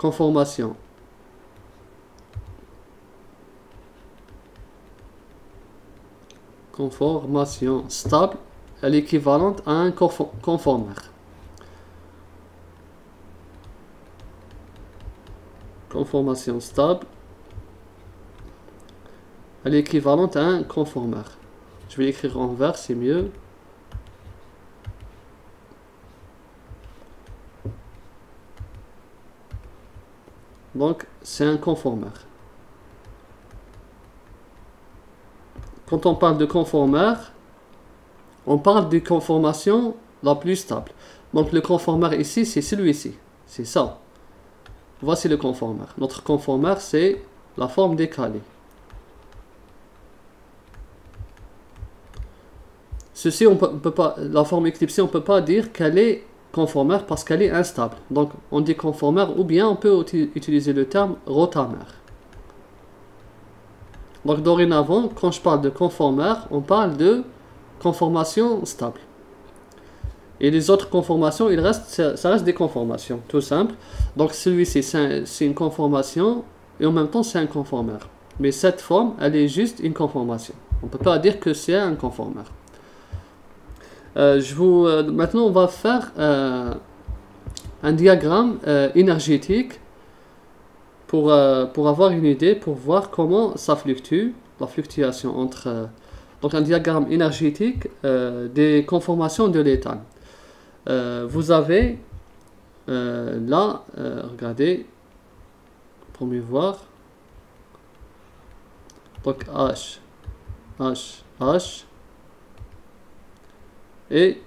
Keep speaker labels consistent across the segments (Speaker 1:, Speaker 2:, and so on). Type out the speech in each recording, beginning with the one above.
Speaker 1: conformation stable, elle est équivalente à un conformère. Conformation stable, elle est équivalente à un conformère. Je vais l'écrire en vert, c'est mieux. Donc, c'est un conformère. Quand on parle de conformère, on parle de conformation la plus stable. Donc, le conformère ici, c'est celui-ci. C'est ça. Voici le conformère. Notre conformère, c'est la forme décalée. Ceci, on peut pas, la forme éclipsée, on ne peut pas dire qu'elle est conformère parce qu'elle est instable. Donc, on dit conformère ou bien on peut utiliser le terme rotamère. Donc, dorénavant, quand je parle de conformère, on parle de conformation stable. Et les autres conformations, ça reste des conformations, tout simple. Donc, celui-ci, c'est une conformation et en même temps, c'est un conformère. Mais cette forme, elle est juste une conformation. On ne peut pas dire que c'est un conformère. Maintenant, on va faire un diagramme énergétique pour avoir une idée, pour voir comment ça fluctue, la fluctuation entre... donc un diagramme énergétique des conformations de l'éthane. Vous avez là, regardez, pour mieux voir, donc H, H, H, et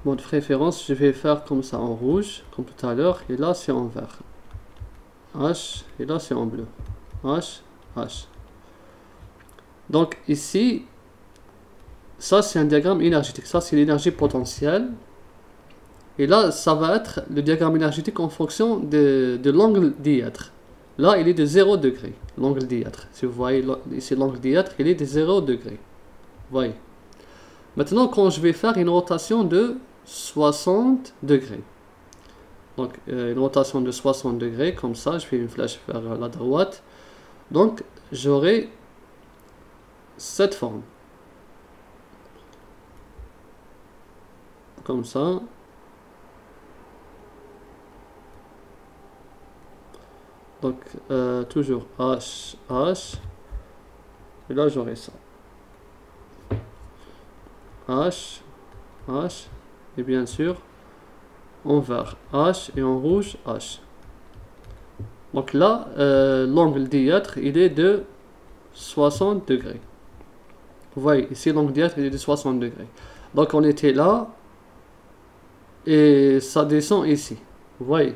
Speaker 1: bon, de préférence, je vais faire comme ça en rouge, comme tout à l'heure, et là c'est en vert. H, et là c'est en bleu. H, H. Donc ici, ça c'est un diagramme énergétique, ça c'est l'énergie potentielle. Et là, ça va être le diagramme énergétique en fonction de l'angle dièdre. Là, il est de 0 degré, l'angle dièdre. Si vous voyez ici l'angle dièdre, il est de 0 degré. Vous voyez. Maintenant, quand je vais faire une rotation de 60 degrés. Donc, une rotation de 60 degrés, comme ça, je fais une flèche vers la droite. Donc, j'aurai cette forme. Comme ça. Donc, toujours H, H. Et là, j'aurai ça. H, H. Et bien sûr, en vert H et en rouge H. Donc là, l'angle dièdre, il est de 60 degrés. Vous voyez, ici, l'angle dièdre, il est de 60 degrés. Donc, on était là. Et ça descend ici. Vous voyez.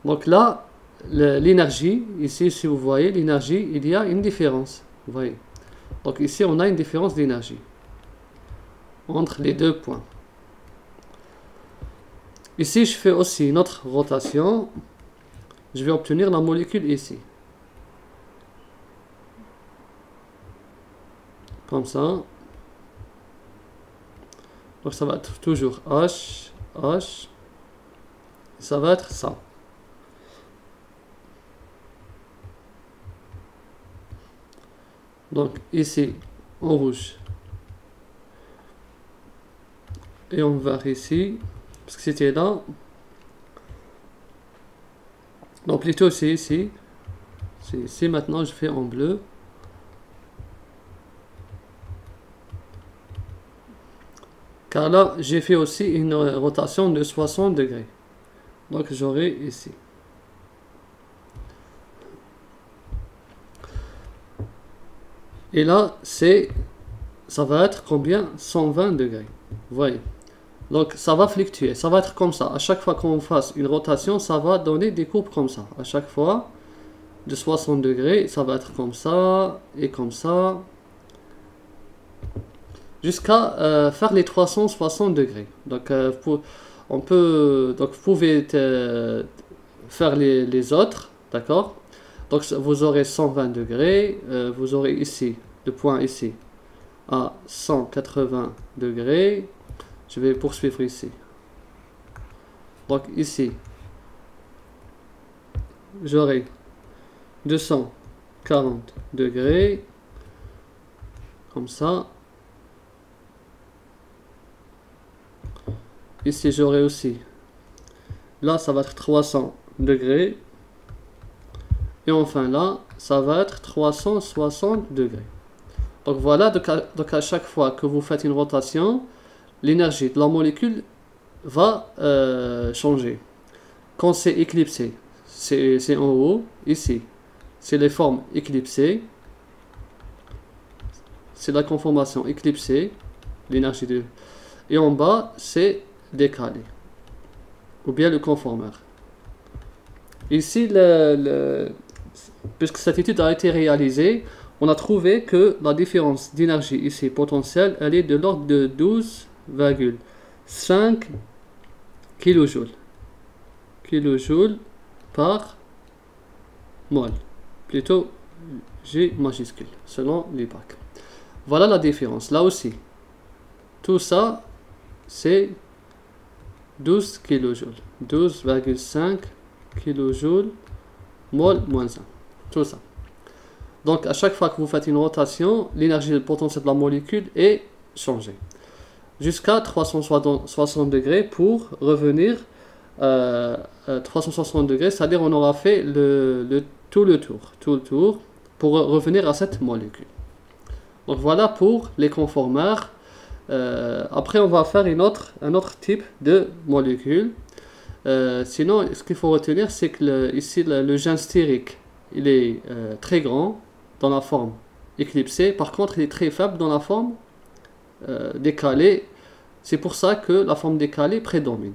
Speaker 1: Donc là, l'énergie, ici, si vous voyez, l'énergie, il y a une différence. Vous voyez. Donc ici, on a une différence d'énergie entre les deux points. Ici, je fais aussi une autre rotation. Je vais obtenir la molécule ici. Comme ça. Donc ça va être toujours H, H. Ça va être ça. Donc ici, en rouge. Et en vert ici. Parce que c'était là. Donc plutôt c'est ici. C'est ici. Maintenant, je fais en bleu. Car là, j'ai fait aussi une rotation de 60 degrés. Donc j'aurai ici. Et là, ça va être combien? 120 degrés. Vous voyez. Donc ça va fluctuer. Ça va être comme ça. À chaque fois qu'on fasse une rotation, ça va donner des courbes comme ça. À chaque fois, de 60 degrés, ça va être comme ça et comme ça. Jusqu'à faire les 360 degrés. Donc, vous pouvez faire les autres, d'accord? Donc, vous aurez 120 degrés, vous aurez ici, le point ici, à 180 degrés, Je vais poursuivre ici. Donc ici, j'aurai 240 degrés, comme ça. Ici, j'aurai aussi, là, ça va être 300 degrés. Et enfin là, ça va être 360 degrés. Donc voilà, donc à chaque fois que vous faites une rotation, l'énergie de la molécule va changer. Quand c'est éclipsé, c'est en haut, ici, c'est les formes éclipsées. C'est la conformation éclipsée, l'énergie de... Et en bas, c'est décalé, ou bien le conformeur. Ici, puisque cette étude a été réalisée, on a trouvé que la différence d'énergie ici potentielle, elle est de l'ordre de 12,5 kJ. Kilojoules par mol. Plutôt G majuscule, selon les bacs. Voilà la différence. Là aussi, tout ça, c'est 12 kJ. 12,5 kJ mol moins 1. Tout ça. Donc, à chaque fois que vous faites une rotation, l'énergie potentielle de la molécule est changée. Jusqu'à 360 degrés pour revenir 360 degrés, c'est-à-dire on aura fait tout le tour pour revenir à cette molécule. Donc voilà pour les conformeurs. Après, on va faire un autre type de molécule. Sinon, ce qu'il faut retenir, c'est que ici, le gain stérique, il est très grand dans la forme éclipsée. Par contre, il est très faible dans la forme décalée. C'est pour ça que la forme décalée prédomine.